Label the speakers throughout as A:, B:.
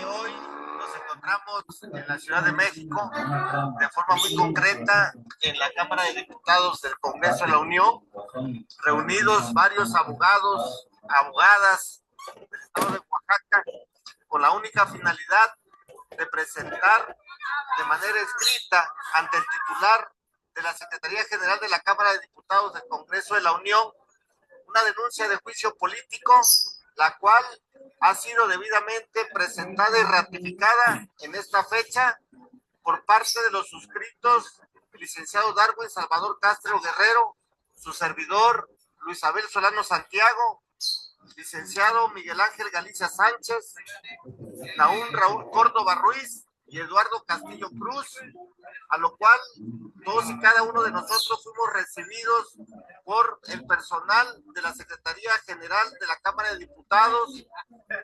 A: Hoy nos encontramos en la Ciudad de México, de forma muy concreta, en la Cámara de Diputados del Congreso de la Unión, reunidos varios abogados, abogadas del estado de Oaxaca, con la única finalidad de presentar de manera escrita ante el titular de la Secretaría General de la Cámara de Diputados del Congreso de la Unión una denuncia de juicio político, la cual ha sido debidamente presentada y ratificada en esta fecha por parte de los suscritos, el licenciado Darwin Salvador Castro Guerrero, su servidor Luis Abel Solano Santiago, licenciado Miguel Ángel Galicia Sánchez, Naún Raúl Córdoba Ruiz y Eduardo Castillo Cruz, a lo cual todos y cada uno de nosotros fuimos recibidos por el personal de la Secretaría General de la Cámara de Diputados.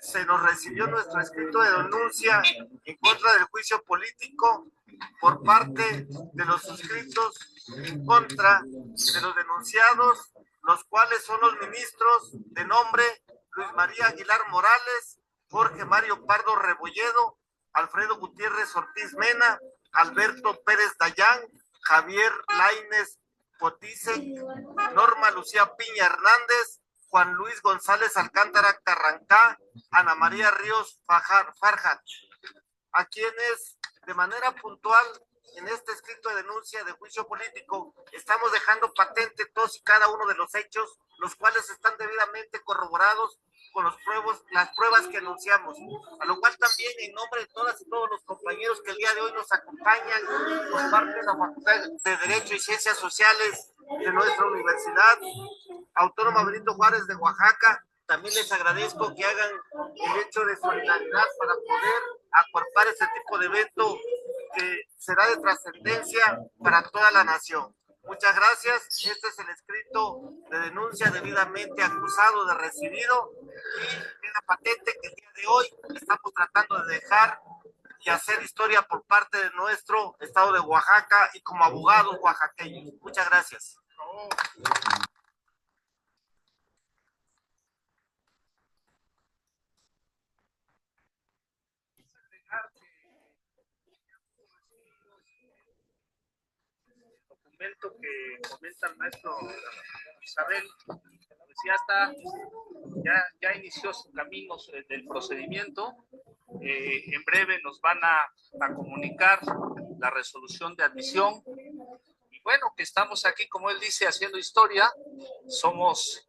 A: Se nos recibió nuestro escrito de denuncia en contra del juicio político por parte de los suscritos en contra de los denunciados, los cuales son los ministros de nombre Luis María Aguilar Morales, Jorge Mario Pardo Rebolledo, Alfredo Gutiérrez Ortiz Mena, Alberto Pérez Dayán, Javier Lainez Potice, Norma Lucía Piña Hernández, Juan Luis González Alcántara Carrancá, Ana María Ríos Farhat, a quienes de manera puntual en este escrito de denuncia de juicio político estamos dejando patente todos y cada uno de los hechos, los cuales están debidamente corroborados con las pruebas que anunciamos, a lo cual también en nombre de todas y todos los compañeros que el día de hoy nos acompañan por parte de la Facultad de Derecho y Ciencias Sociales de nuestra Universidad Autónoma Benito Juárez de Oaxaca, también les agradezco que hagan el hecho de solidaridad para poder acuerpar este tipo de evento que será de trascendencia para toda la nación. Muchas gracias. Este es el escrito de denuncia debidamente acusado de recibido y queda patente que el día de hoy estamos tratando de dejar y hacer historia por parte de nuestro estado de Oaxaca y como abogados oaxaqueños. Muchas gracias. Documento que comenta el maestro Isabel, pues ya inició su camino del procedimiento. En breve nos van a comunicar la resolución de admisión. Y bueno, que estamos aquí, como él dice, haciendo historia. Somos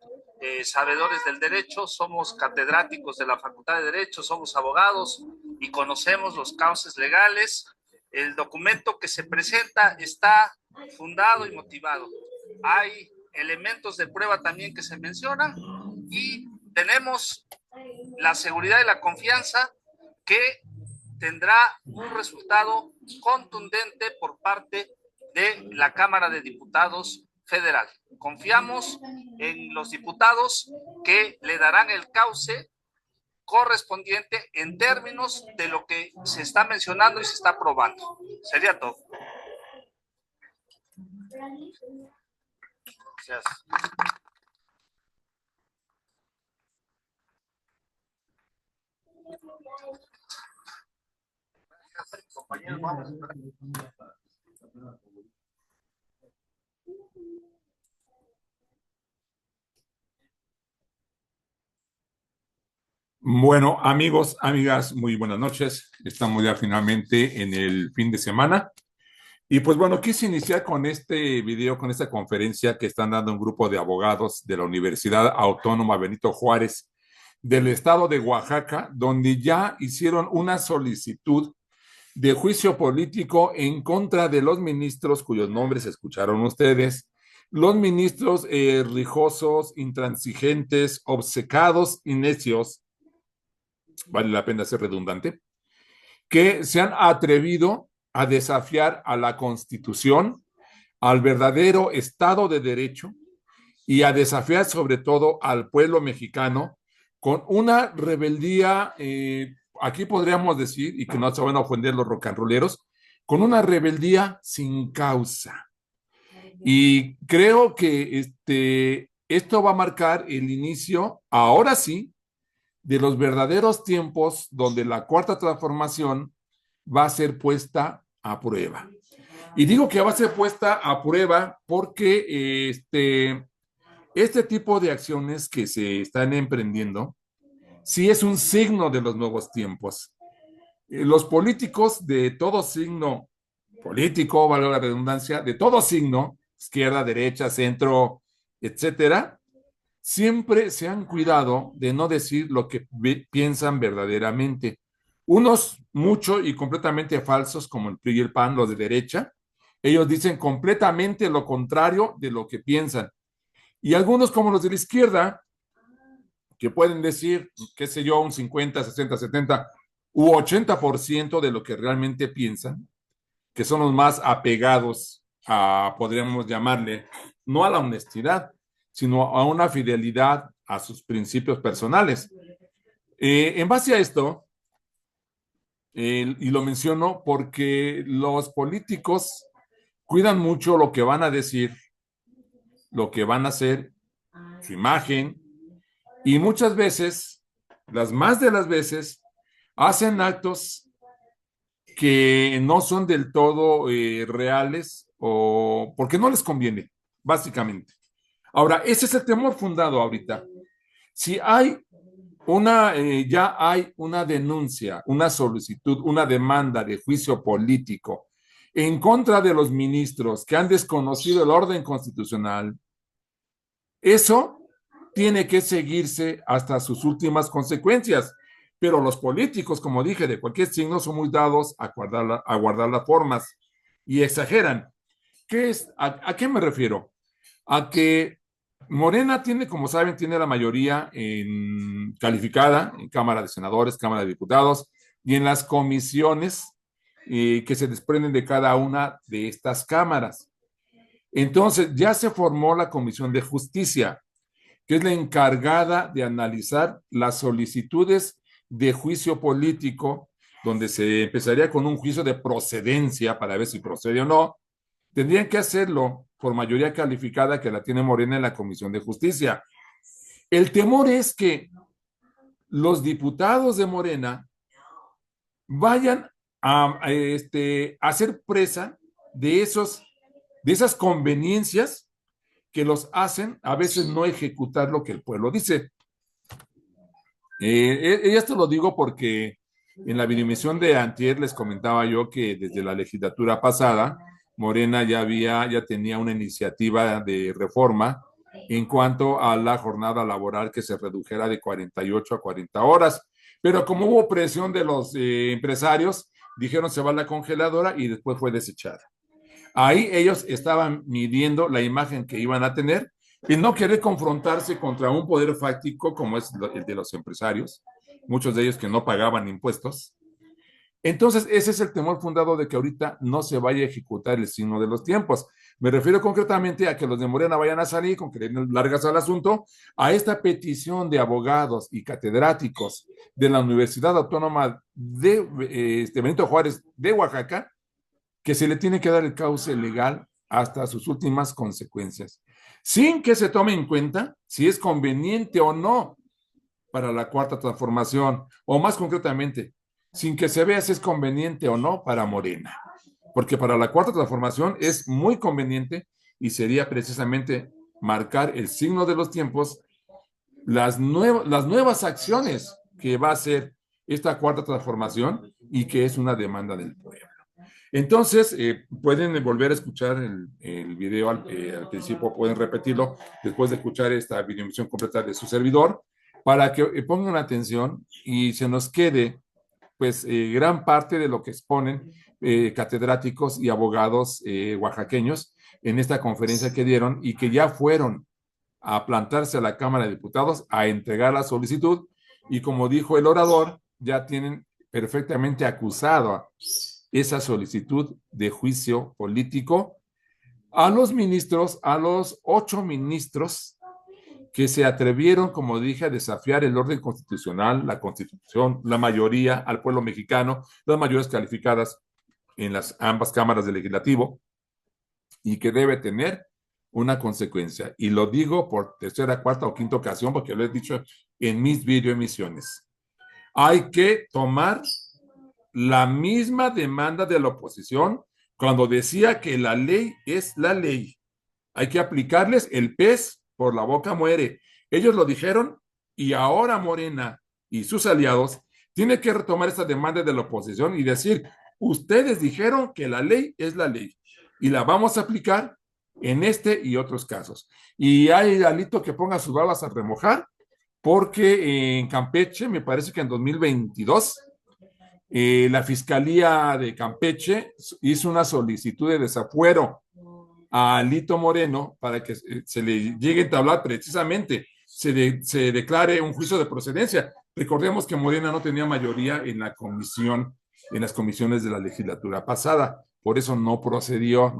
A: sabedores del derecho, somos catedráticos de la Facultad de Derecho, somos abogados y conocemos los cauces legales. El documento que se presenta está fundado y motivado. Hay elementos de prueba también que se mencionan y tenemos la seguridad y la confianza que tendrá un resultado contundente por parte de la Cámara de Diputados Federal. Confiamos en los diputados que le darán el cauce correspondiente en términos de lo que se está mencionando y se está aprobando. Sería todo. Gracias. Gracias, compañeros. Vamos.
B: Bueno, amigos, amigas, muy buenas noches. Estamos ya finalmente en el fin de semana. Y pues bueno, quise iniciar con este video, con esta conferencia que están dando un grupo de abogados de la Universidad Autónoma Benito Juárez del estado de Oaxaca, donde ya hicieron una solicitud de juicio político en contra de los ministros cuyos nombres escucharon ustedes, los ministros rijosos, intransigentes, obcecados y necios, vale la pena ser redundante, que se han atrevido a desafiar a la Constitución, al verdadero Estado de Derecho y a desafiar sobre todo al pueblo mexicano con una rebeldía, aquí podríamos decir, y que no se van a ofender los rocanroleros, con una rebeldía sin causa. Y creo que esto va a marcar el inicio, ahora sí, de los verdaderos tiempos donde la cuarta transformación va a ser puesta a prueba. Y digo que va a ser puesta a prueba porque este tipo de acciones que se están emprendiendo sí es un signo de los nuevos tiempos. Los políticos de todo signo político, valga la redundancia, de todo signo, izquierda, derecha, centro, etcétera, siempre se han cuidado de no decir lo que piensan verdaderamente. Unos mucho y completamente falsos, como el PRI y el PAN, los de derecha, ellos dicen completamente lo contrario de lo que piensan. Y algunos, como los de la izquierda, que pueden decir, qué sé yo, un 50, 60, 70 u 80% de lo que realmente piensan, que son los más apegados a, podríamos llamarle, no a la honestidad, sino a una fidelidad a sus principios personales. En base a esto, y lo menciono porque los políticos cuidan mucho lo que van a decir, lo que van a hacer, su imagen, y muchas veces, las más de las veces, hacen actos que no son del todo reales o porque no les conviene, básicamente. Ahora, ese es el temor fundado ahorita. Si hay ya hay una denuncia, una solicitud, una demanda de juicio político en contra de los ministros que han desconocido el orden constitucional, eso tiene que seguirse hasta sus últimas consecuencias. Pero los políticos, como dije, de cualquier signo son muy dados a guardar las formas y exageran. ¿A qué me refiero? A que Morena tiene, como saben, tiene la mayoría calificada en Cámara de Senadores, Cámara de Diputados y en las comisiones que se desprenden de cada una de estas cámaras. Entonces, ya se formó la Comisión de Justicia, que es la encargada de analizar las solicitudes de juicio político, donde se empezaría con un juicio de procedencia para ver si procede o no. Tendrían que hacerlo por mayoría calificada que la tiene Morena en la Comisión de Justicia. El temor es que los diputados de Morena vayan a ser presa de esas conveniencias que los hacen a veces no ejecutar lo que el pueblo dice. Esto lo digo porque en la videoemisión de antier les comentaba yo que desde la legislatura pasada Morena ya tenía una iniciativa de reforma en cuanto a la jornada laboral que se redujera de 48 a 40 horas. Pero como hubo presión de los empresarios, dijeron se va a la congeladora y después fue desechada. Ahí ellos estaban midiendo la imagen que iban a tener y no querer confrontarse contra un poder fáctico como es el de los empresarios, muchos de ellos que no pagaban impuestos. Entonces, ese es el temor fundado de que ahorita no se vaya a ejecutar el signo de los tiempos. Me refiero concretamente a que los de Morena vayan a salir con que le den largas al asunto, a esta petición de abogados y catedráticos de la Universidad Autónoma de Benito Juárez de Oaxaca, que se le tiene que dar el cauce legal hasta sus últimas consecuencias, sin que se tome en cuenta si es conveniente o no para la cuarta transformación, o más concretamente, sin que se vea si es conveniente o no para Morena, porque para la cuarta transformación es muy conveniente y sería precisamente marcar el signo de los tiempos, las nuevas acciones que va a hacer esta cuarta transformación y que es una demanda del pueblo. Entonces, pueden volver a escuchar el video al principio, pueden repetirlo después de escuchar esta videoemisión completa de su servidor, para que pongan atención y se nos quede, pues, gran parte de lo que exponen catedráticos y abogados oaxaqueños en esta conferencia que dieron y que ya fueron a plantarse a la Cámara de Diputados a entregar la solicitud y como dijo el orador, ya tienen perfectamente acusado esa solicitud de juicio político a los ministros, a los 8 ministros que se atrevieron, como dije, a desafiar el orden constitucional, la constitución, la mayoría al pueblo mexicano, las mayorías calificadas en las ambas cámaras del legislativo, y que debe tener una consecuencia. Y lo digo por tercera, cuarta o quinta ocasión, porque lo he dicho en mis videoemisiones. Hay que tomar la misma demanda de la oposición cuando decía que la ley es la ley. Hay que aplicarles el pez por la boca muere. Ellos lo dijeron y ahora Morena y sus aliados tienen que retomar esta demanda de la oposición y decir, ustedes dijeron que la ley es la ley y la vamos a aplicar en este y otros casos. Y hay Alito que ponga sus babas a remojar porque en Campeche, me parece que en 2022, la Fiscalía de Campeche hizo una solicitud de desafuero a Alito Moreno para que se le llegue a entablar precisamente, se declare un juicio de procedencia. Recordemos que Morena no tenía mayoría en la comisión, en las comisiones de la legislatura pasada, por eso no procedió,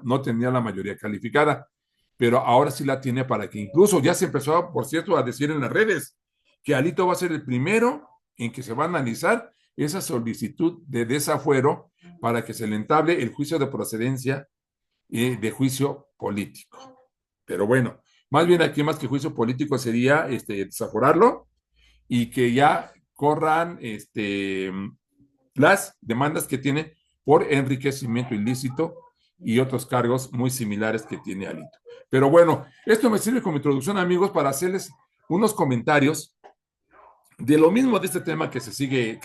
B: no tenía la mayoría calificada, pero ahora sí la tiene para que incluso ya se empezó, por cierto, a decir en las redes que Alito va a ser el primero en que se va a analizar esa solicitud de desafuero para que se le entable el juicio de procedencia de juicio político. Pero bueno, más bien aquí más que juicio político sería desaforarlo y que ya corran las demandas que tiene por enriquecimiento ilícito y otros cargos muy similares que tiene Alito. Pero bueno, esto me sirve como introducción, amigos, para hacerles unos comentarios de lo mismo de este tema que se sigue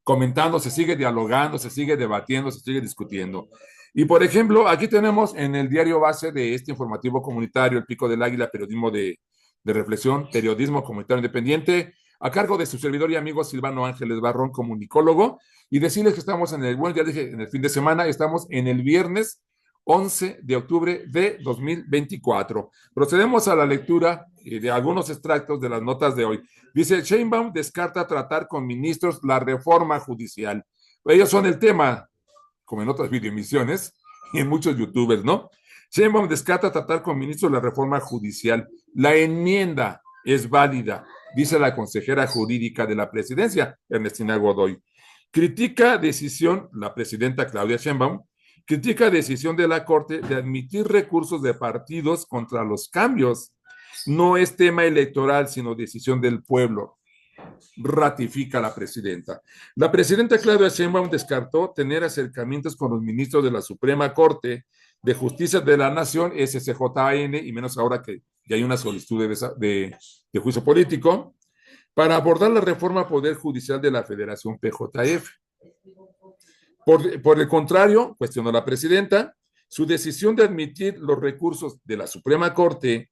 B: comentando, se sigue dialogando, se sigue debatiendo, se sigue discutiendo. Y por ejemplo, aquí tenemos en el diario base de este informativo comunitario, El Pico del Águila, periodismo de reflexión, periodismo comunitario independiente, a cargo de su servidor y amigo Silvano Ángeles Barrón, comunicólogo, y decirles que estamos en el, bueno, ya dije, en el fin de semana, estamos en el viernes 11 de octubre de 2024. Procedemos a la lectura de algunos extractos de las notas de hoy. Dice, Sheinbaum descarta tratar con ministros la reforma judicial. Ellos son el tema, como en otras videoemisiones y en muchos youtubers, ¿no? Sheinbaum descarta tratar con ministros la reforma judicial. La enmienda es válida, dice la consejera jurídica de la presidencia, Ernestina Godoy. Critica decisión, la presidenta Claudia Sheinbaum, critica decisión de la Corte de admitir recursos de partidos contra los cambios. No es tema electoral, sino decisión del pueblo, ratifica la presidenta. La presidenta Claudia Sheinbaum descartó tener acercamientos con los ministros de la Suprema Corte de Justicia de la Nación, SCJN, y menos ahora que ya hay una solicitud de juicio político, para abordar la reforma al Poder Judicial de la Federación PJF. Por el contrario, cuestionó la presidenta, su decisión de admitir los recursos de la Suprema Corte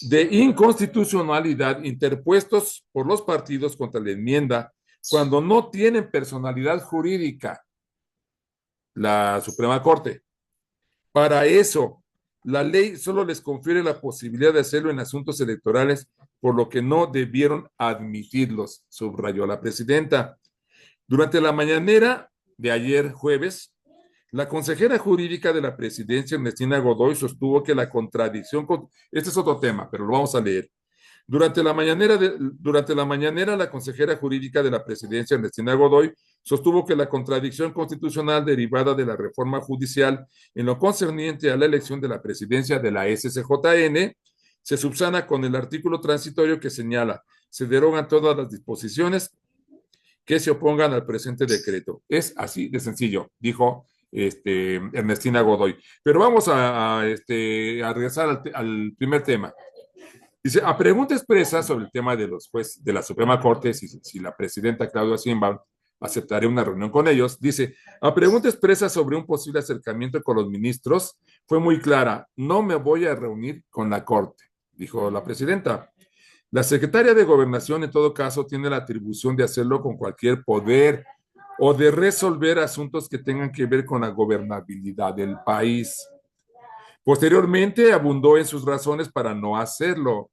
B: de inconstitucionalidad interpuestos por los partidos contra la enmienda cuando no tienen personalidad jurídica, la Suprema Corte. Para eso, la ley solo les confiere la posibilidad de hacerlo en asuntos electorales, por lo que no debieron admitirlos, subrayó la presidenta. Durante la mañanera de ayer jueves, la consejera jurídica de la presidencia, Ernestina Godoy, sostuvo que la contradicción, este es otro tema, pero lo vamos a leer. Durante la mañanera, la consejera jurídica de la presidencia, Ernestina Godoy, sostuvo que la contradicción constitucional derivada de la reforma judicial en lo concerniente a la elección de la presidencia de la SCJN se subsana con el artículo transitorio que señala, se derogan todas las disposiciones que se opongan al presente decreto. Es así de sencillo, dijo Ernestina Godoy. Pero vamos a regresar al primer tema. Dice, a pregunta expresa sobre el tema de los jueces de la Suprema Corte, si la presidenta Claudia Sheinbaum aceptaría una reunión con ellos, dice, a pregunta expresa sobre un posible acercamiento con los ministros, fue muy clara, no me voy a reunir con la Corte, dijo la presidenta. La secretaria de Gobernación, en todo caso, tiene la atribución de hacerlo con cualquier poder o de resolver asuntos que tengan que ver con la gobernabilidad del país. Posteriormente, abundó en sus razones para no hacerlo,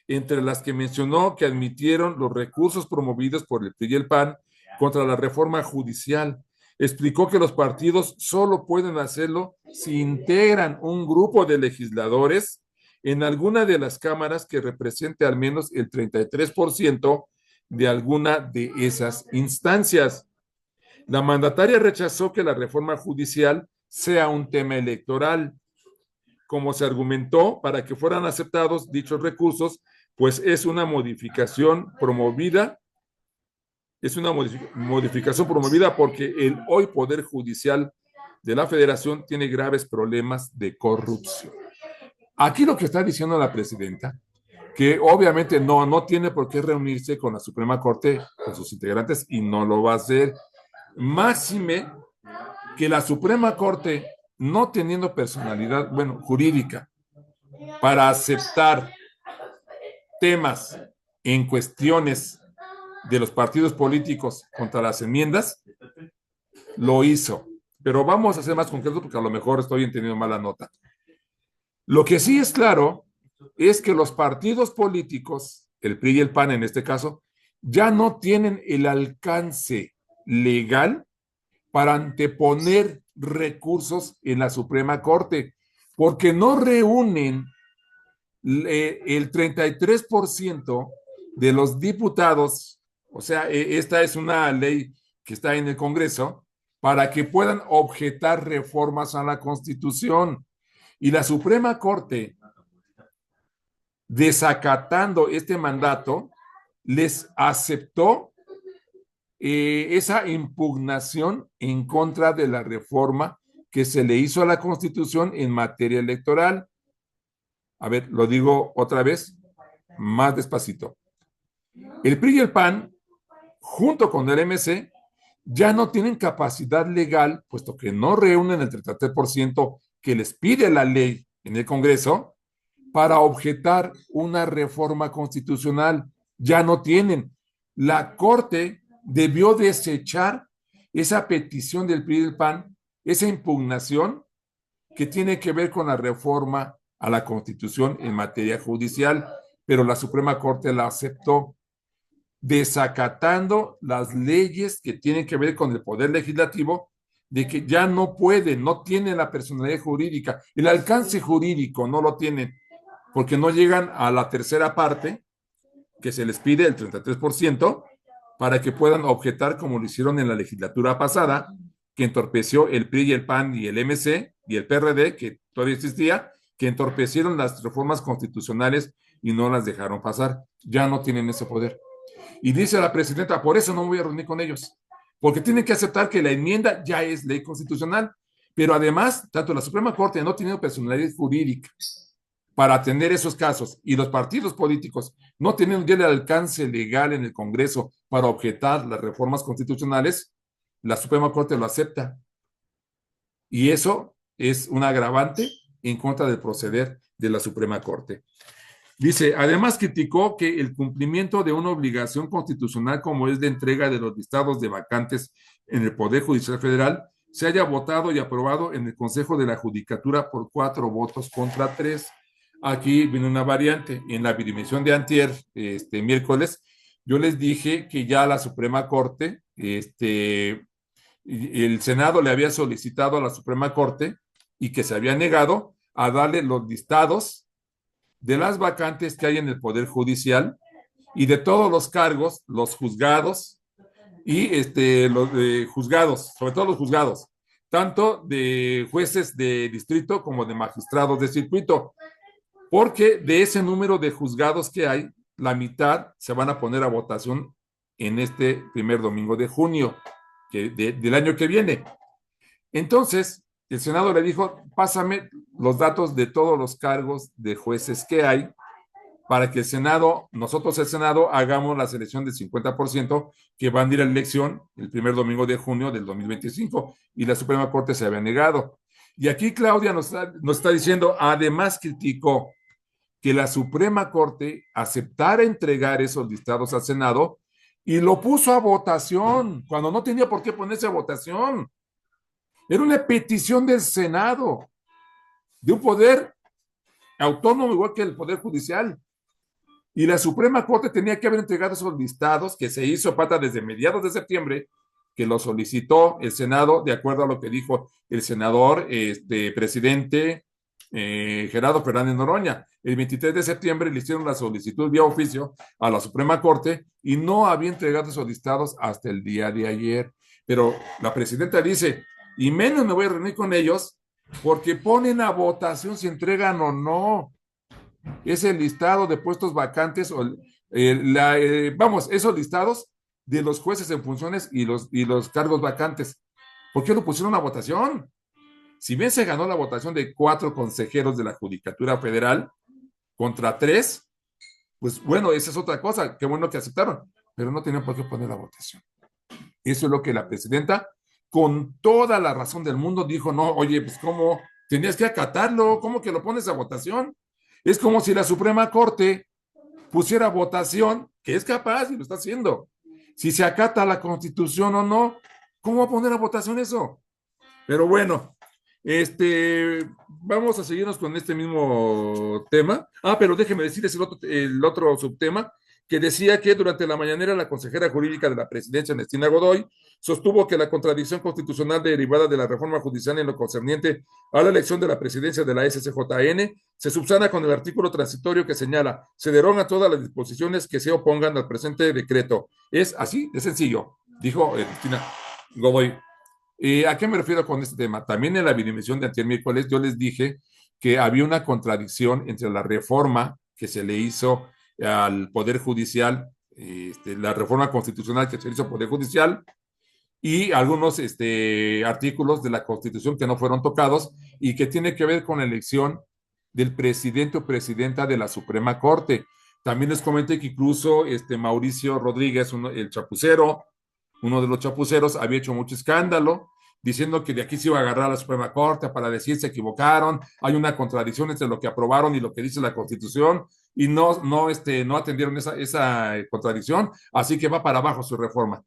B: entre las que mencionó que admitieron los recursos promovidos por el PRI y el PAN contra la reforma judicial. Explicó que los partidos solo pueden hacerlo si integran un grupo de legisladores en alguna de las cámaras que represente al menos el 33% de alguna de esas instancias. La mandataria rechazó que la reforma judicial sea un tema electoral. como se argumentó, para que fueran aceptados dichos recursos, pues es una modificación promovida porque el hoy Poder Judicial de la Federación tiene graves problemas de corrupción. Aquí lo que está diciendo la presidenta, que obviamente no tiene por qué reunirse con la Suprema Corte, con sus integrantes, y no lo va a hacer. Máxime que la Suprema Corte, no teniendo personalidad, jurídica, para aceptar temas en cuestiones de los partidos políticos contra las enmiendas, lo hizo. Pero vamos a ser más concretos porque a lo mejor estoy entendiendo mal la nota. Lo que sí es claro es que los partidos políticos, el PRI y el PAN en este caso, ya no tienen el alcance legal para anteponer recursos en la Suprema Corte, porque no reúnen el 33% de los diputados, o sea, esta es una ley que está en el Congreso, para que puedan objetar reformas a la Constitución. Y la Suprema Corte, desacatando este mandato, les aceptó esa impugnación en contra de la reforma que se le hizo a la Constitución en materia electoral. A ver, lo digo otra vez, más despacito. El PRI y el PAN, junto con el MC, ya no tienen capacidad legal, puesto que no reúnen el 33% que les pide la ley en el Congreso, para objetar una reforma constitucional. Ya no tienen. La Corte debió desechar esa petición del PRI y del PAN, esa impugnación que tiene que ver con la reforma a la Constitución en materia judicial, pero la Suprema Corte la aceptó, desacatando las leyes que tienen que ver con el Poder Legislativo, de que ya no pueden, no tienen la personalidad jurídica, el alcance jurídico no lo tienen, porque no llegan a la tercera parte que se les pide, el 33%, para que puedan objetar como lo hicieron en la legislatura pasada, que entorpeció el PRI y el PAN y el MC y el PRD, que todavía existía, que entorpecieron las reformas constitucionales y no las dejaron pasar. Ya no tienen ese poder. Y dice la presidenta, por eso no me voy a reunir con ellos, porque tienen que aceptar que la enmienda ya es ley constitucional, pero además, tanto la Suprema Corte no tiene personalidad jurídica para atender esos casos, y los partidos políticos no tienen ya el alcance legal en el Congreso para objetar las reformas constitucionales, la Suprema Corte lo acepta. Y eso es un agravante en contra del proceder de la Suprema Corte. Dice, además criticó que el cumplimiento de una obligación constitucional como es la entrega de los listados de vacantes en el Poder Judicial Federal se haya votado y aprobado en el Consejo de la Judicatura por 4 votos contra 3. Aquí viene una variante. En la dimisión de antier, miércoles, yo les dije que ya la Suprema Corte, el Senado le había solicitado a la Suprema Corte y que se había negado a darle los listados de las vacantes que hay en el Poder Judicial y de todos los cargos, los juzgados y los juzgados, sobre todo los juzgados, tanto de jueces de distrito como de magistrados de circuito, porque de ese número de juzgados que hay, la mitad se van a poner a votación en este primer domingo de junio del año que viene. Entonces, el Senado le dijo, pásame los datos de todos los cargos de jueces que hay para que el Senado, nosotros el Senado, hagamos la selección del 50% que van a ir a la elección el primer domingo de junio del 2025, y la Suprema Corte se había negado. Y aquí Claudia nos está diciendo, además criticó que la Suprema Corte aceptara entregar esos listados al Senado y lo puso a votación, cuando no tenía por qué ponerse a votación. Era una petición del Senado, de un poder autónomo igual que el Poder Judicial. Y la Suprema Corte tenía que haber entregado esos listados, que se hizo pata desde mediados de septiembre, que lo solicitó el Senado, de acuerdo a lo que dijo el senador, presidente Gerardo Fernández Noroña. El 23 de septiembre le hicieron la solicitud vía oficio a la Suprema Corte y no había entregado esos listados hasta el día de ayer. Pero la presidenta dice, y menos me voy a reunir con ellos porque ponen a votación si entregan o no. Es el listado de puestos vacantes, o vamos, esos listados de los jueces en funciones y los cargos vacantes. ¿Por qué lo pusieron a votación? Si bien se ganó la votación de 4 consejeros de la Judicatura Federal contra 3, pues bueno, esa es otra cosa, qué bueno que aceptaron, pero no tenían por qué poner la votación. Eso es lo que la presidenta, con toda la razón del mundo, dijo, no, oye, pues cómo, tenías que acatarlo, ¿cómo que lo pones a votación? Es como si la Suprema Corte pusiera a votación, que es capaz y lo está haciendo, si se acata la Constitución o no. ¿Cómo va a poner a votación eso? Pero bueno, vamos a seguirnos con este mismo tema. Ah, pero déjeme decirles el otro subtema, que decía que durante la mañanera la consejera jurídica de la presidencia, Ernestina Godoy, sostuvo que la contradicción constitucional derivada de la reforma judicial en lo concerniente a la elección de la presidencia de la SCJN se subsana con el artículo transitorio que señala, se derogan todas las disposiciones que se opongan al presente decreto. Es así de sencillo, dijo Ernestina Godoy. ¿A qué me refiero con este tema? También en la videoemisión de antier miércoles yo les dije que había una contradicción entre la reforma que se le hizo al Poder Judicial, la reforma constitucional que se le hizo al Poder Judicial y algunos artículos de la Constitución que no fueron tocados y que tiene que ver con la elección del presidente o presidenta de la Suprema Corte. También les comenté que incluso Mauricio Rodríguez, el chapucero, uno de los chapuceros, había hecho mucho escándalo diciendo que de aquí se iba a agarrar a la Suprema Corte para decir se equivocaron, hay una contradicción entre lo que aprobaron y lo que dice la Constitución, y no atendieron esa contradicción, así que va para abajo su reforma.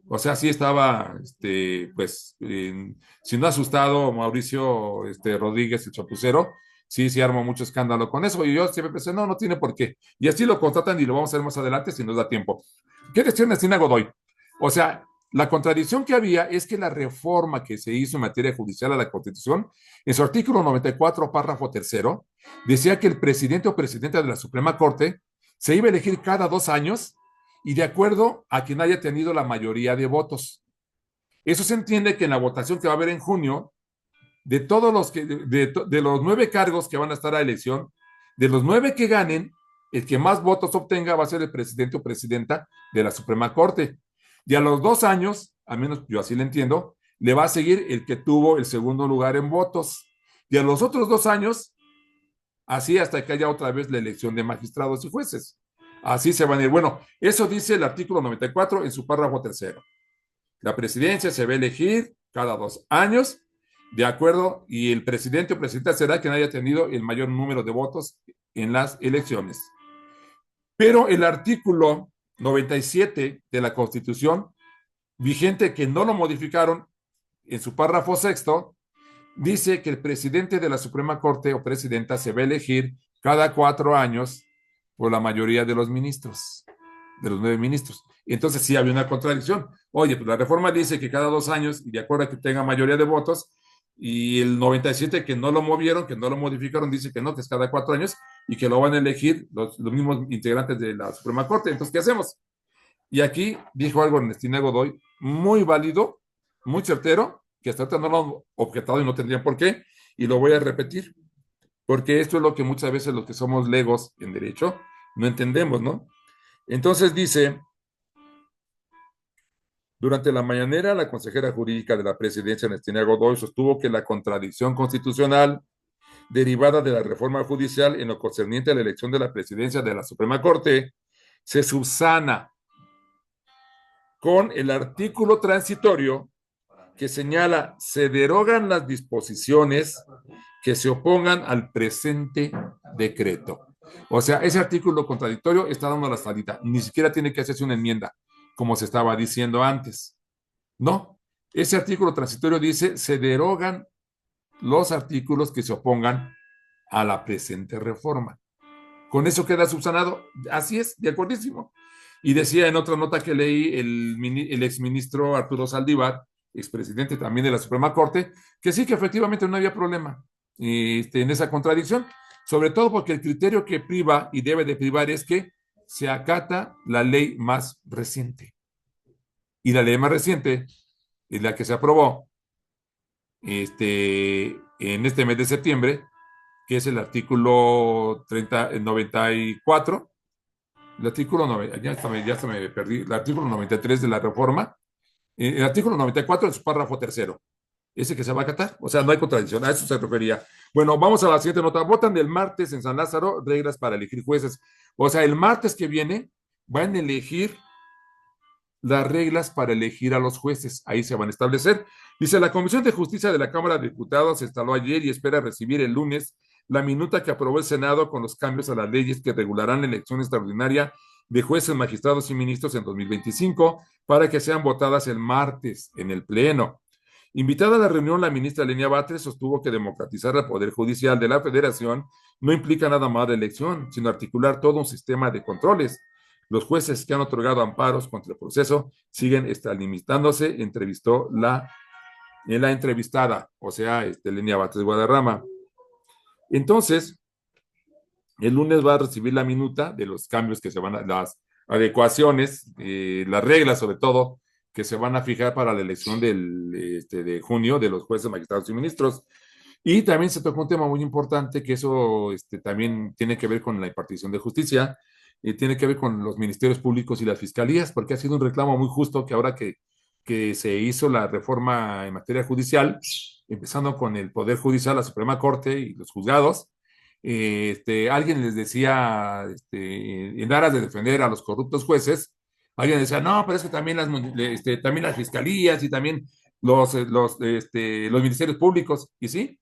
B: O sea, sí estaba, pues, si no asustado Mauricio Rodríguez, el chapucero, sí, sí armó mucho escándalo con eso. Y yo siempre pensé, no, no tiene por qué. Y así lo contratan y lo vamos a ver más adelante si nos da tiempo. ¿Qué decía Ernestina Godoy? O sea, la contradicción que había es que la reforma que se hizo en materia judicial a la Constitución, en su artículo 94, párrafo tercero, decía que el presidente o presidenta de la Suprema Corte se iba a elegir cada 2 años y de acuerdo a quien haya tenido la mayoría de votos. Eso se entiende que en la votación que va a haber en junio, de todos de los 9 cargos que van a estar a elección, de los 9 que ganen, el que más votos obtenga va a ser el presidente o presidenta de la Suprema Corte. Y a los 2 años, al menos yo así lo entiendo, le va a seguir el que tuvo el segundo lugar en votos. Y a los otros 2 años, así hasta que haya otra vez la elección de magistrados y jueces. Así se van a ir. Bueno, eso dice el artículo 94 en su párrafo tercero. La presidencia se va a elegir cada 2 años, de acuerdo, y el presidente o presidenta será quien haya tenido el mayor número de votos en las elecciones. Pero el artículo 97 de la Constitución, vigente que no lo modificaron en su párrafo sexto, dice que el presidente de la Suprema Corte o presidenta se va a elegir cada 4 años por la mayoría de los ministros, de los 9 ministros. Entonces sí había una contradicción. Oye, pues la reforma dice que cada 2 años, y de acuerdo a que tenga mayoría de votos, y el 97 que no lo movieron, que no lo modificaron, dice que no, que es cada 4 años, y que lo van a elegir los mismos integrantes de la Suprema Corte. Entonces, ¿qué hacemos? Y aquí dijo algo Ernestina Godoy, muy válido, muy certero, que hasta ahorita no lo han objetado y no tendrían por qué, y lo voy a repetir, porque esto es lo que muchas veces los que somos legos en derecho no entendemos, ¿no? Entonces dice, durante la mañanera, la consejera jurídica de la presidencia, Ernestina Godoy, sostuvo que la contradicción constitucional derivada de la reforma judicial en lo concerniente a la elección de la presidencia de la Suprema Corte se subsana con el artículo transitorio que señala, se derogan las disposiciones que se opongan al presente decreto. O sea, ese artículo contradictorio está dando la salida. Ni siquiera tiene que hacerse una enmienda, como se estaba diciendo antes. No, ese artículo transitorio dice, se derogan los artículos que se opongan a la presente reforma. Con eso queda subsanado. Así es, de acordísimo. Y decía en otra nota que leí el exministro Arturo Saldívar, expresidente también de la Suprema Corte, que sí que efectivamente no había problema en esa contradicción, sobre todo porque el criterio que priva y debe de privar es que se acata la ley más reciente. Y la ley más reciente es la que se aprobó en este mes de septiembre, que es el artículo 94, el artículo 90, ya se me perdí, el artículo 93 de la reforma, el artículo 94 en su párrafo tercero, ese que se va a acatar, o sea, no hay contradicción, a eso se refería. Bueno, vamos a la siguiente nota. Votan el martes en San Lázaro reglas para elegir jueces. O sea, el martes que viene van a elegir las reglas para elegir a los jueces. Ahí se van a establecer. Dice, la Comisión de Justicia de la Cámara de Diputados se instaló ayer y espera recibir el lunes la minuta que aprobó el Senado con los cambios a las leyes que regularán la elección extraordinaria de jueces, magistrados y ministros en 2025 para que sean votadas el martes en el Pleno. Invitada a la reunión, la ministra Lenia Batres sostuvo que democratizar el Poder Judicial de la Federación no implica nada más la elección, sino articular todo un sistema de controles. Los jueces que han otorgado amparos contra el proceso siguen extralimitándose, entrevistó la entrevistada, o sea, Lenia Batres Guadarrama. Entonces, el lunes va a recibir la minuta de los cambios que se van a, las adecuaciones, las reglas sobre todo, que se van a fijar para la elección de junio de los jueces, magistrados y ministros. Y también se tocó un tema muy importante, que eso también tiene que ver con la impartición de justicia, tiene que ver con los ministerios públicos y las fiscalías, porque ha sido un reclamo muy justo que ahora que se hizo la reforma en materia judicial, empezando con el Poder Judicial, la Suprema Corte y los juzgados, alguien les decía, en aras de defender a los corruptos jueces, alguien decía, no, pero es que también también las fiscalías y también los ministerios públicos, y sí,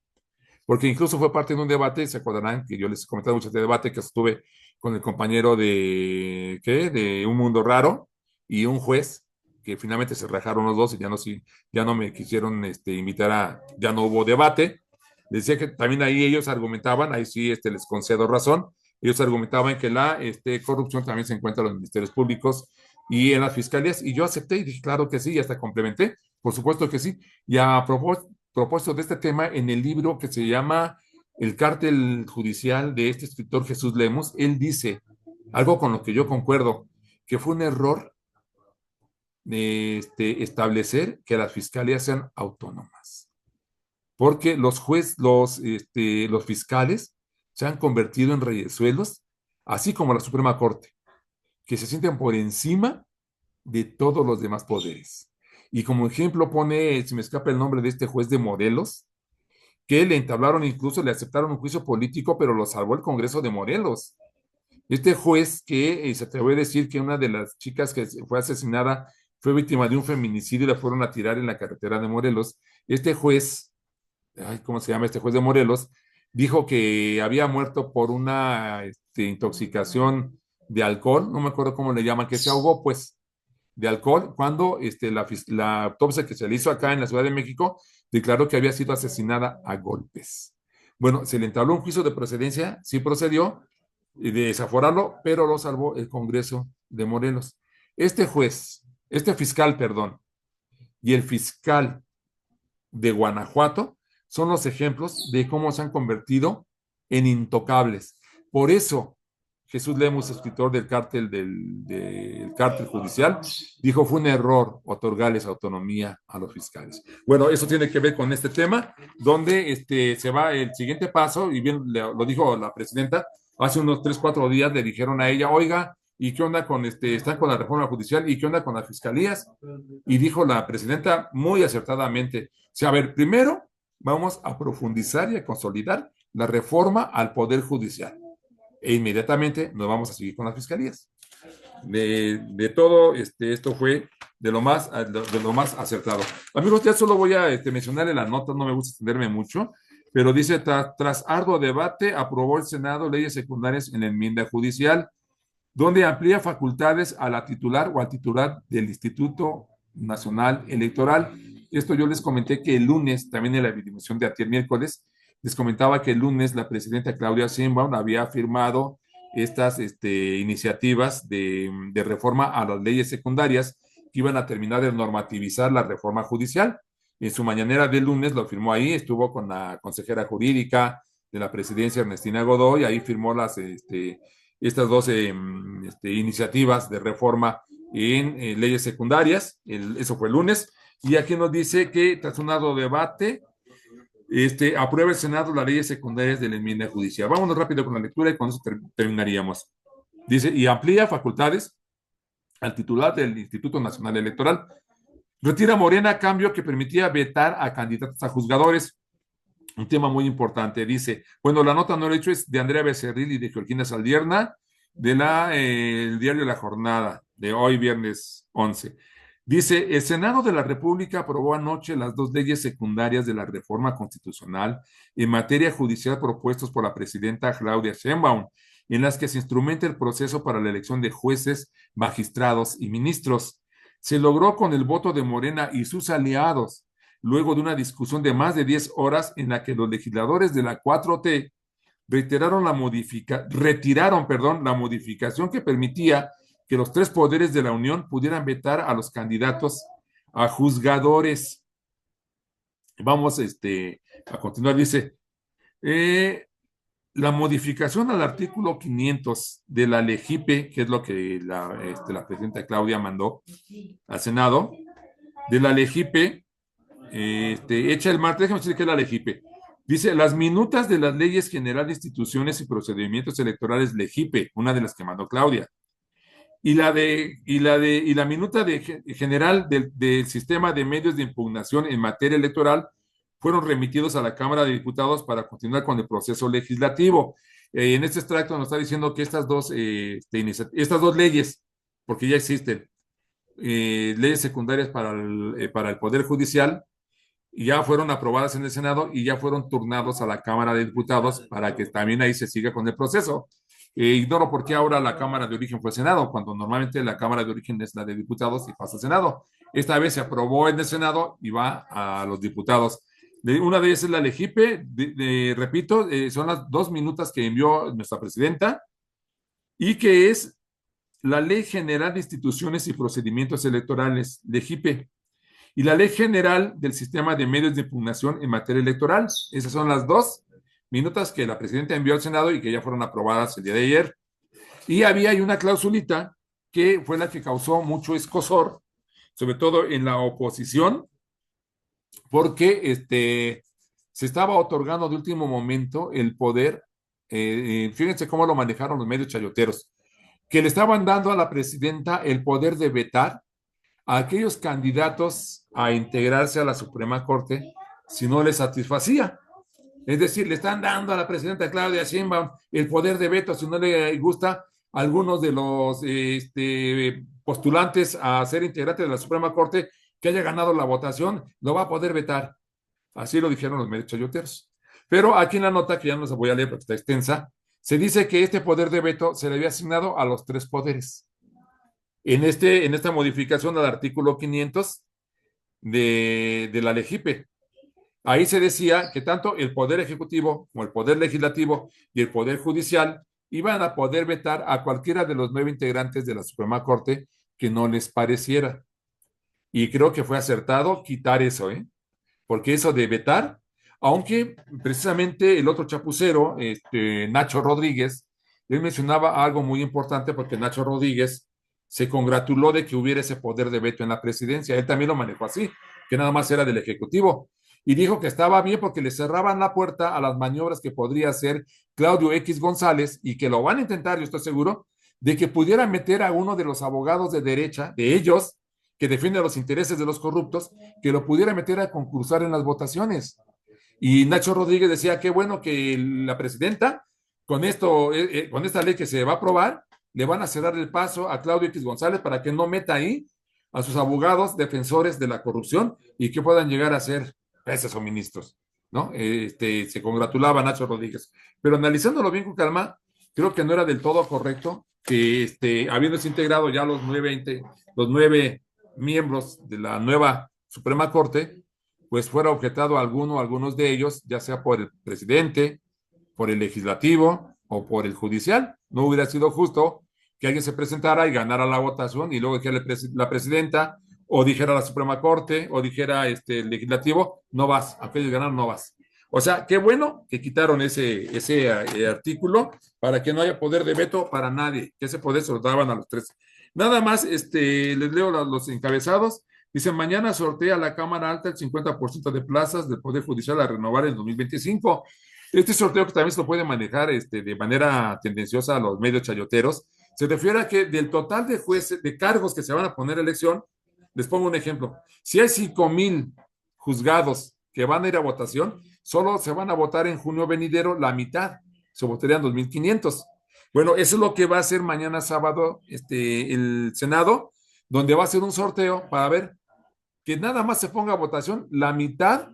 B: porque incluso fue parte de un debate, se acordarán que yo les he comentado mucho este debate que estuve con el compañero de Un Mundo Raro y un juez, que finalmente se rajaron los dos y ya no me quisieron invitar ya no hubo debate. Decía que también ahí ellos argumentaban, ahí sí les concedo razón, ellos argumentaban que la corrupción también se encuentra en los ministerios públicos y en las fiscalías, y yo acepté y dije, claro que sí, y hasta complementé, por supuesto que sí. Y a propósito de este tema, en el libro que se llama El cártel judicial de este escritor Jesús Lemos, él dice algo con lo que yo concuerdo, que fue un error de establecer que las fiscalías sean autónomas, porque los fiscales se han convertido en reyesuelos, así como la Suprema Corte, que se sienten por encima de todos los demás poderes. Y como ejemplo pone, se me escapa el nombre de este juez de Morelos, que le entablaron, incluso le aceptaron un juicio político, pero lo salvó el Congreso de Morelos. Este juez que se atrevió a decir que una de las chicas que fue asesinada fue víctima de un feminicidio y la fueron a tirar en la carretera de Morelos. Este juez, ¿cómo se llama? Este juez de Morelos, dijo que había muerto por una intoxicación de alcohol, no me acuerdo cómo le llaman, que se ahogó, pues, de alcohol, cuando la autopsia que se le hizo acá en la Ciudad de México declaró que había sido asesinada a golpes. Bueno, se le entabló un juicio de procedencia, sí procedió de desaforarlo, pero lo salvó el Congreso de Morelos. Este fiscal, perdón, y el fiscal de Guanajuato son los ejemplos de cómo se han convertido en intocables. Por eso, Jesús Lemus, escritor del cártel judicial, dijo fue un error otorgarles autonomía a los fiscales. Bueno, eso tiene que ver con este tema, donde se va el siguiente paso, y bien lo dijo la presidenta, hace unos 3, 4 días le dijeron a ella, oiga, ¿y qué onda con están con la reforma judicial? ¿Y qué onda con las fiscalías? Y dijo la presidenta muy acertadamente, o sea, a ver, primero vamos a profundizar y a consolidar la reforma al Poder Judicial. E inmediatamente nos vamos a seguir con las fiscalías. De todo, esto fue de lo más acertado. Amigos, ya solo voy a mencionar en la nota, no me gusta extenderme mucho, pero dice, tras arduo debate, aprobó el Senado leyes secundarias en la enmienda judicial, donde amplía facultades a la titular o al titular del Instituto Nacional Electoral. Esto yo les comenté que el lunes, también en la dimisión de ayer miércoles, les comentaba que el lunes la presidenta Claudia Sheinbaum había firmado estas iniciativas de reforma a las leyes secundarias que iban a terminar de normativizar la reforma judicial. En su mañanera del lunes lo firmó ahí, estuvo con la consejera jurídica de la presidencia, Ernestina Godoy, ahí firmó estas dos iniciativas de reforma en leyes secundarias, eso fue el lunes, y aquí nos dice que tras un arduo debate, Aprueba el Senado las leyes secundarias de la enmienda judicial. Vámonos rápido con la lectura y con eso terminaríamos. Dice, y amplía facultades al titular del Instituto Nacional Electoral. Retira Morena cambio que permitía vetar a candidatos a juzgadores. Un tema muy importante. Dice, bueno, la nota no lo he hecho, es de Andrea Becerril y de Georgina Saldierna, de el diario La Jornada, de hoy, viernes 11. Dice, el Senado de la República aprobó anoche las dos leyes secundarias de la reforma constitucional en materia judicial propuestos por la presidenta Claudia Sheinbaum, en las que se instrumenta el proceso para la elección de jueces, magistrados y ministros. Se logró con el voto de Morena y sus aliados, luego de una discusión de más de 10 horas en la que los legisladores de la 4T retiraron la modificación que permitía que los tres poderes de la Unión pudieran vetar a los candidatos a juzgadores. Vamos a continuar, dice, la modificación al artículo 500 de la LEGIPE, que es lo que la presidenta Claudia mandó al Senado, de la LEGIPE, hecha el martes, déjame decir que es la LEGIPE. Dice, las minutas de las leyes generales de instituciones y procedimientos electorales LEGIPE, una de las que mandó Claudia, y la minuta general del sistema de medios de impugnación en materia electoral fueron remitidos a la Cámara de Diputados para continuar con el proceso legislativo. En este extracto nos está diciendo que estas dos leyes, porque ya existen, leyes secundarias para el Poder Judicial, ya fueron aprobadas en el Senado y ya fueron turnados a la Cámara de Diputados para que también ahí se siga con el proceso. Ignoro por qué ahora la Cámara de Origen fue Senado, cuando normalmente la Cámara de Origen es la de Diputados y pasa al Senado. Esta vez se aprobó en el Senado y va a los diputados. Una de ellas es la LEGIPE, repito, son las 2 minutas que envió nuestra presidenta, y que es la Ley General de Instituciones y Procedimientos Electorales, LEGIPE, y la Ley General del Sistema de Medios de Impugnación en materia electoral. Esas son las 2 minutas que la presidenta envió al Senado y que ya fueron aprobadas el día de ayer. Y había ahí una clausulita que fue la que causó mucho escozor, sobre todo en la oposición, porque se estaba otorgando de último momento el poder, fíjense cómo lo manejaron los medios chayoteros, que le estaban dando a la presidenta el poder de vetar a aquellos candidatos a integrarse a la Suprema Corte si no les satisfacía. Es decir, le están dando a la presidenta Claudia Sheinbaum el poder de veto si no le gusta a algunos de los postulantes a ser integrantes de la Suprema Corte que haya ganado la votación, lo va a poder vetar. Así lo dijeron los medios chayoteros. Pero aquí en la nota, que ya no se voy a leer porque está extensa, se dice que este poder de veto se le había asignado a los 3 poderes. En esta modificación al artículo 500 de la LEGIPE, ahí se decía que tanto el Poder Ejecutivo como el Poder Legislativo y el Poder Judicial iban a poder vetar a cualquiera de los 9 integrantes de la Suprema Corte que no les pareciera. Y creo que fue acertado quitar eso, porque eso de vetar, aunque precisamente el otro chapucero, Nacho Rodríguez, él mencionaba algo muy importante porque Nacho Rodríguez se congratuló de que hubiera ese poder de veto en la presidencia. Él también lo manejó así, que nada más era del Ejecutivo. Y dijo que estaba bien porque le cerraban la puerta a las maniobras que podría hacer Claudio X González y que lo van a intentar, yo estoy seguro, de que pudiera meter a uno de los abogados de derecha, de ellos, que defienden los intereses de los corruptos, que lo pudiera meter a concursar en las votaciones. Y Nacho Rodríguez decía, qué bueno que la presidenta, con esta ley que se va a aprobar, le van a cerrar el paso a Claudio X González para que no meta ahí a sus abogados defensores de la corrupción y que puedan llegar a ser jueces o ministros, ¿no? Se congratulaba Nacho Rodríguez. Pero analizándolo bien con calma, creo que no era del todo correcto que habiéndose integrado ya los 9 miembros de la nueva Suprema Corte, pues fuera objetado algunos de ellos, ya sea por el presidente, por el legislativo o por el judicial. No hubiera sido justo que alguien se presentara y ganara la votación y luego dijera la presidenta o dijera la Suprema Corte o dijera el legislativo, no vas, a ellos ganar no vas. O sea, qué bueno que quitaron ese artículo para que no haya poder de veto para nadie, que ese poder se lo daban a los 3. Nada más, les leo los encabezados. Dice, mañana sortea la Cámara Alta el 50% de plazas del Poder Judicial a renovar en 2025. Este sorteo, que también se lo puede manejar de manera tendenciosa a los medios chayoteros, se refiere a que del total de jueces, de cargos que se van a poner a elección, les pongo un ejemplo. Si hay 5,000 juzgados que van a ir a votación, solo se van a votar en junio venidero la mitad, se votarían 2,500. Bueno, eso es lo que va a hacer mañana sábado el Senado, donde va a hacer un sorteo para ver que nada más se ponga a votación la mitad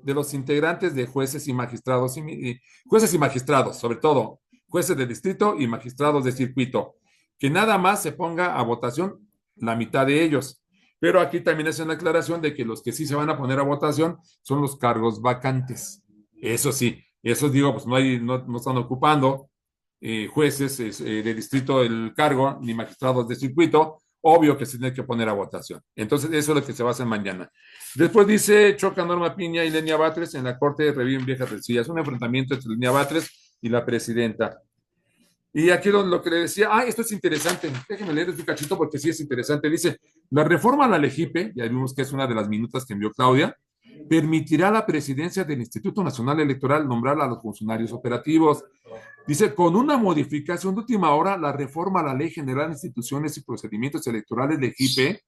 B: de los integrantes de jueces y magistrados, jueces y magistrados, sobre todo jueces de distrito y magistrados de circuito, que nada más se ponga a votación la mitad de ellos. Pero aquí también hacen la aclaración de que los que sí se van a poner a votación son los cargos vacantes. Eso sí, eso digo, pues no están ocupando jueces de distrito el cargo, ni magistrados de circuito, obvio que se tiene que poner a votación. Entonces, eso es lo que se va a hacer mañana. Después dice, choca Norma Piña y Lenia Batres en la Corte de Reviven Viejas Rencillas. Un enfrentamiento entre Lenia Batres y la presidenta. Y aquí lo que le decía, esto es interesante, déjenme leer este cachito porque sí es interesante. Dice, la reforma a la LEGIPE, ya vimos que es una de las minutas que envió Claudia, permitirá a la presidencia del Instituto Nacional Electoral nombrar a los funcionarios operativos. Dice, con una modificación de última hora, la reforma a la Ley General de Instituciones y Procedimientos Electorales LEGIPE,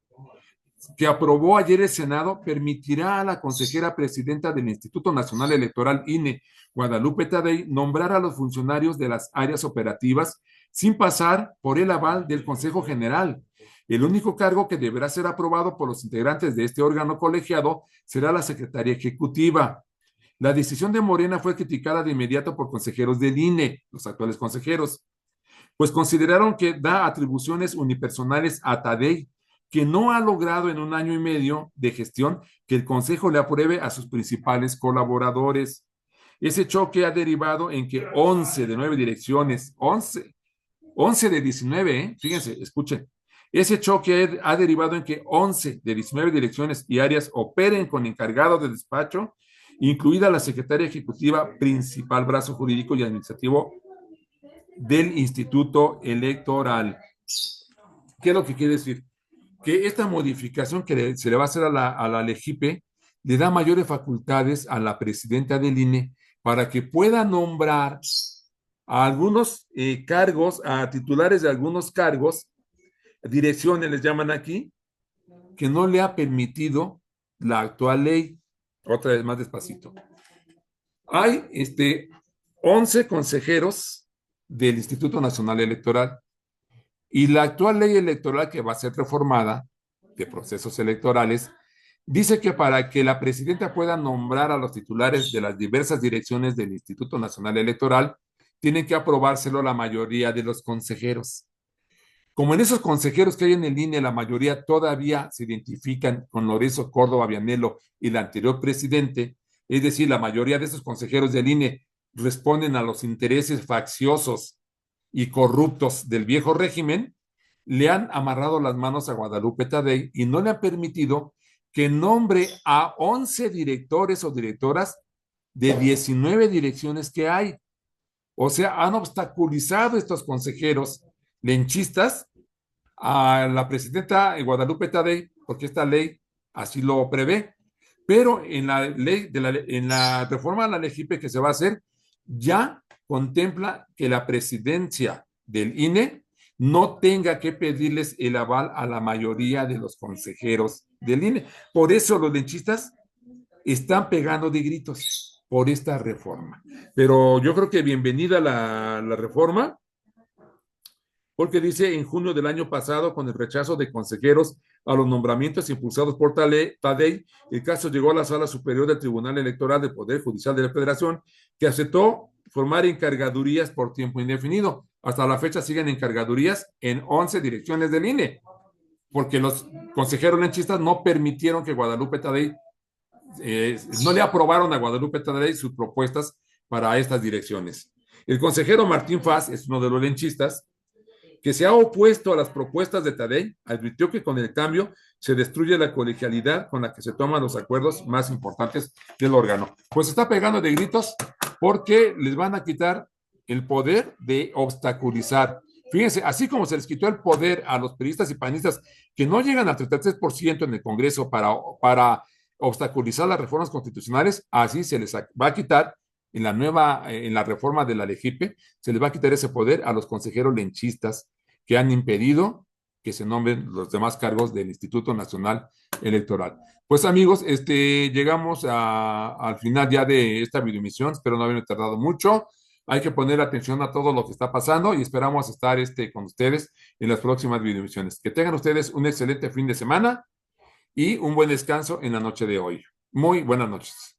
B: que aprobó ayer el Senado, permitirá a la consejera presidenta del Instituto Nacional Electoral INE, Guadalupe Tadei, nombrar a los funcionarios de las áreas operativas sin pasar por el aval del Consejo General. El único cargo que deberá ser aprobado por los integrantes de este órgano colegiado será la Secretaría Ejecutiva. La decisión de Morena fue criticada de inmediato por consejeros del INE, los actuales consejeros, pues consideraron que da atribuciones unipersonales a Tadei, que no ha logrado en 1 año y medio de gestión que el Consejo le apruebe a sus principales colaboradores. Ese choque ha derivado en que 11 de 9 direcciones, 11 de 19, fíjense, escuchen, ese choque ha derivado en que 11 de 19 direcciones y áreas operen con encargados de despacho, incluida la secretaria ejecutiva, principal brazo jurídico y administrativo del Instituto Electoral. ¿Qué es lo que quiere decir? Que esta modificación que se le va a hacer a la LEGIPE le da mayores facultades a la presidenta del INE para que pueda nombrar a algunos cargos, a titulares de algunos cargos, direcciones les llaman aquí, que no le ha permitido la actual ley. Otra vez más despacito. Hay 11 consejeros del Instituto Nacional Electoral y la actual ley electoral que va a ser reformada de procesos electorales dice que para que la presidenta pueda nombrar a los titulares de las diversas direcciones del Instituto Nacional Electoral, tienen que aprobárselo la mayoría de los consejeros. Como en esos consejeros que hay en el INE, la mayoría todavía se identifican con Lorenzo Córdoba Vianello y el anterior presidente, es decir, la mayoría de esos consejeros del INE responden a los intereses facciosos y corruptos del viejo régimen, le han amarrado las manos a Guadalupe Tadei y no le han permitido que nombre a 11 directores o directoras de 19 direcciones que hay. O sea, han obstaculizado estos consejeros lenchistas a la presidenta Guadalupe Tadei, porque esta ley así lo prevé. Pero en la ley, en la reforma a la LEGIPE que se va a hacer, ya contempla que la presidencia del INE no tenga que pedirles el aval a la mayoría de los consejeros del INE. Por eso los lenchistas están pegando de gritos por esta reforma. Pero yo creo que bienvenida la reforma, porque dice en junio del año pasado, con el rechazo de consejeros a los nombramientos impulsados por Tadei, el caso llegó a la Sala Superior del Tribunal Electoral del Poder Judicial de la Federación, que aceptó formar encargadurías por tiempo indefinido. Hasta la fecha siguen encargadurías en 11 direcciones del INE, porque los consejeros lenchistas no permitieron que Guadalupe Tadei, no le aprobaron a Guadalupe Tadei sus propuestas para estas direcciones. El consejero Martín Faz es uno de los lenchistas que se ha opuesto a las propuestas de Tadei, advirtió que con el cambio se destruye la colegialidad con la que se toman los acuerdos más importantes del órgano. Pues está pegando de gritos porque les van a quitar el poder de obstaculizar Fíjense, así como se les quitó el poder a los periodistas y panistas que no llegan al 33% en el Congreso para obstaculizar las reformas constitucionales, así se les va a quitar en la reforma de la LEGIPE, se les va a quitar ese poder a los consejeros lenchistas que han impedido que se nombren los demás cargos del Instituto Nacional Electoral. Pues amigos, llegamos al final ya de esta videomisión, espero no haberme tardado mucho. Hay que poner atención a todo lo que está pasando y esperamos estar con ustedes en las próximas videoemisiones. Que tengan ustedes un excelente fin de semana y un buen descanso en la noche de hoy. Muy buenas noches.